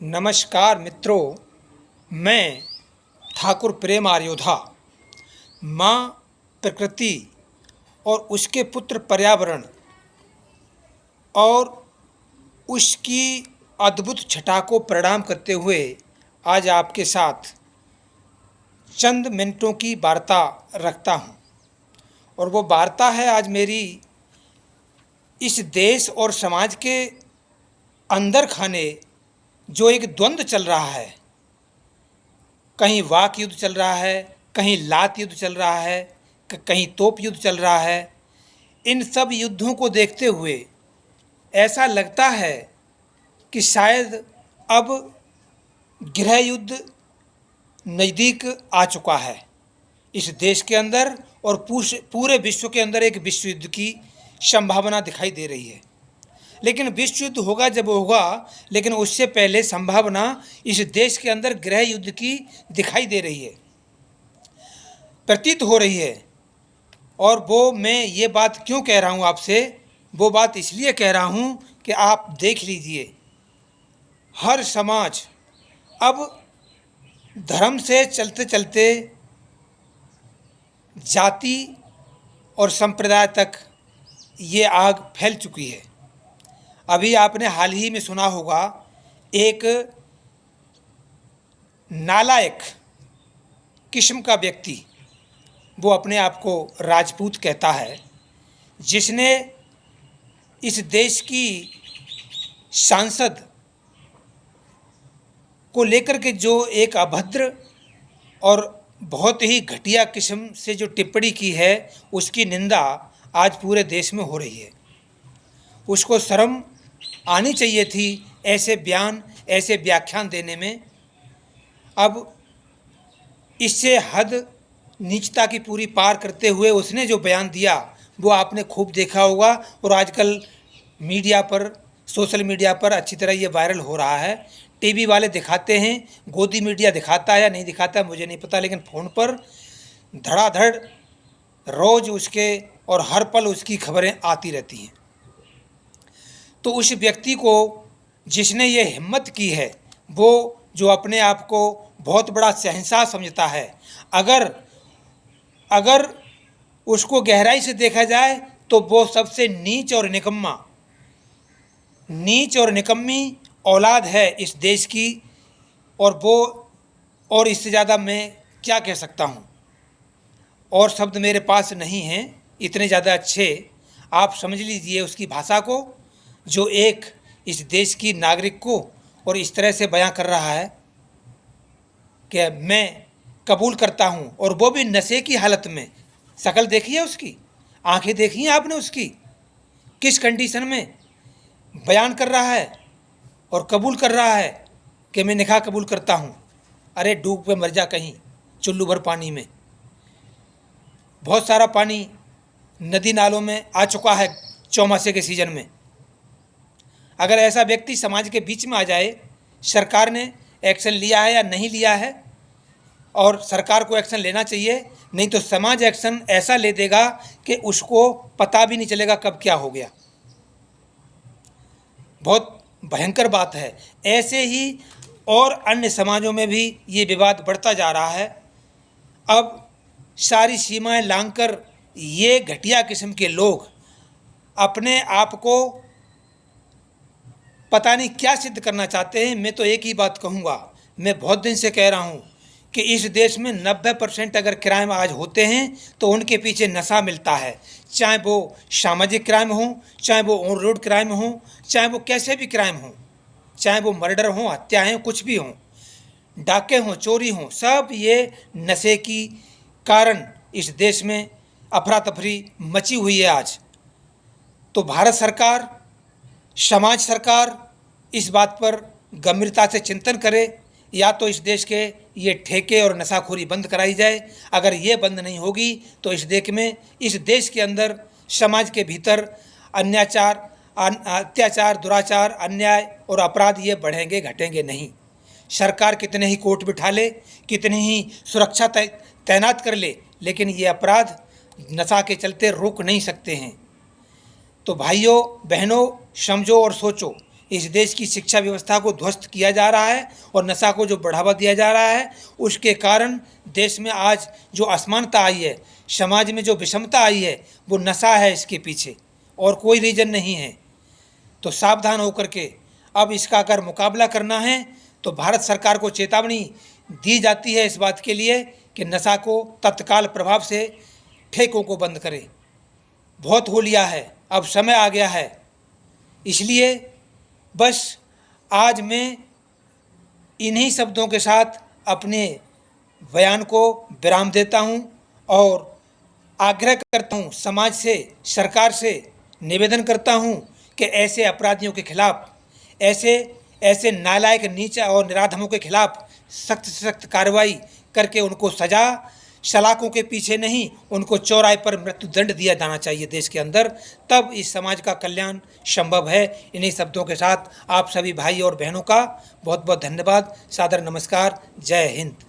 नमस्कार मित्रों, मैं ठाकुर प्रेम आर्योधा माँ प्रकृति और उसके पुत्र पर्यावरण और उसकी अद्भुत छटा को प्रणाम करते हुए आज आपके साथ चंद मिनटों की वार्ता रखता हूँ। और वो वार्ता है आज मेरी इस देश और समाज के अंदर खाने जो एक द्वंद्व चल रहा है। कहीं वाक युद्ध चल रहा है, कहीं लात युद्ध चल रहा है, कहीं तोप युद्ध चल रहा है। इन सब युद्धों को देखते हुए ऐसा लगता है कि शायद अब गृह युद्ध नज़दीक आ चुका है इस देश के अंदर, और पूरे विश्व के अंदर एक विश्व युद्ध की संभावना दिखाई दे रही है। लेकिन विश्व युद्ध होगा जब होगा, लेकिन उससे पहले संभावना इस देश के अंदर गृह युद्ध की दिखाई दे रही है, प्रतीत हो रही है। और वो मैं ये बात क्यों कह रहा हूँ आपसे, वो बात इसलिए कह रहा हूँ कि आप देख लीजिए, हर समाज अब धर्म से चलते चलते जाति और संप्रदाय तक ये आग फैल चुकी है। अभी आपने हाल ही में सुना होगा, एक नालायक किस्म का व्यक्ति, वो अपने आप को राजपूत कहता है, जिसने इस देश की सांसद को लेकर के जो एक अभद्र और बहुत ही घटिया किस्म से जो टिप्पणी की है, उसकी निंदा आज पूरे देश में हो रही है। उसको शर्म आनी चाहिए थी ऐसे बयान, ऐसे व्याख्यान देने में। अब इससे हद नीचता की पूरी पार करते हुए उसने जो बयान दिया वो आपने खूब देखा होगा, और आजकल मीडिया पर, सोशल मीडिया पर अच्छी तरह ये वायरल हो रहा है। टीवी वाले दिखाते हैं, गोदी मीडिया दिखाता है या नहीं दिखाता है मुझे नहीं पता, लेकिन फ़ोन पर धड़ाधड़ रोज़ उसके और हर पल उसकी खबरें आती रहती हैं। तो उस व्यक्ति को जिसने ये हिम्मत की है, वो जो अपने आप को बहुत बड़ा शहंशाह समझता है, अगर उसको गहराई से देखा जाए तो वो सबसे नीच और निकम्मी औलाद है इस देश की। और इससे ज़्यादा मैं क्या कह सकता हूँ, और शब्द मेरे पास नहीं हैं इतने ज़्यादा अच्छे। आप समझ लीजिए उसकी भाषा को, जो एक इस देश की नागरिक को और इस तरह से बयां कर रहा है कि मैं कबूल करता हूं, और वो भी नशे की हालत में। शक्ल देखी है उसकी, आंखें देखी हैं आपने उसकी, किस कंडीशन में बयान कर रहा है और कबूल कर रहा है कि मैं निकाह कबूल करता हूं। अरे डूब पे मर जा कहीं चुल्लू भर पानी में। बहुत सारा पानी नदी नालों में आ चुका है चौमासे के सीज़न में। अगर ऐसा व्यक्ति समाज के बीच में आ जाए, सरकार ने एक्शन लिया है या नहीं लिया है, और सरकार को एक्शन लेना चाहिए, नहीं तो समाज एक्शन ऐसा ले देगा कि उसको पता भी नहीं चलेगा कब क्या हो गया। बहुत भयंकर बात है। ऐसे ही और अन्य समाजों में भी ये विवाद बढ़ता जा रहा है। अब सारी सीमाएं लांघकर ये घटिया किस्म के लोग अपने आप को पता नहीं क्या सिद्ध करना चाहते हैं। मैं तो एक ही बात कहूँगा, मैं बहुत दिन से कह रहा हूँ कि इस देश में 90% अगर क्राइम आज होते हैं तो उनके पीछे नशा मिलता है। चाहे वो सामाजिक क्राइम हो, चाहे वो ऑन रोड क्राइम हो, चाहे वो कैसे भी क्राइम हो, चाहे वो मर्डर हो, हत्याएँ हो, कुछ भी हों, डाके हों, चोरी हों, सब ये नशे की कारण इस देश में अफरा तफरी मची हुई है आज। तो भारत सरकार, समाज सरकार इस बात पर गंभीरता से चिंतन करे, या तो इस देश के ये ठेके और नशाखोरी बंद कराई जाए। अगर ये बंद नहीं होगी तो इस देश के अंदर, समाज के भीतर अत्याचार, दुराचार, अन्याय और अपराध ये बढ़ेंगे, घटेंगे नहीं। सरकार कितने ही कोर्ट बिठा ले, कितनी ही सुरक्षा तैनात कर ले, लेकिन ये अपराध नशा के चलते रोक नहीं सकते हैं। तो भाइयों बहनों, समझो और सोचो इस देश की शिक्षा व्यवस्था को ध्वस्त किया जा रहा है और नशा को जो बढ़ावा दिया जा रहा है, उसके कारण देश में आज जो असमानता आई है, समाज में जो विषमता आई है, वो नशा है इसके पीछे, और कोई रीज़न नहीं है। तो सावधान होकर के अब इसका अगर मुकाबला करना है तो भारत सरकार को चेतावनी दी जाती है इस बात के लिए कि नशा को तत्काल प्रभाव से ठेकों को बंद करें। बहुत हो लिया है, अब समय आ गया है। इसलिए बस आज मैं इन्हीं शब्दों के साथ अपने बयान को विराम देता हूं और आग्रह करता हूं, समाज से, सरकार से निवेदन करता हूं कि ऐसे अपराधियों के खिलाफ, ऐसे नालायक, नीच और निराधमों के खिलाफ सख्त से सख्त कार्रवाई करके उनको सजा, सलाखों के पीछे नहीं, उनको चौराहे पर मृत्यु दंड दिया जाना चाहिए देश के अंदर, तब इस समाज का कल्याण संभव है। इन्हीं शब्दों के साथ आप सभी भाई और बहनों का बहुत बहुत धन्यवाद, सादर नमस्कार, जय हिंद।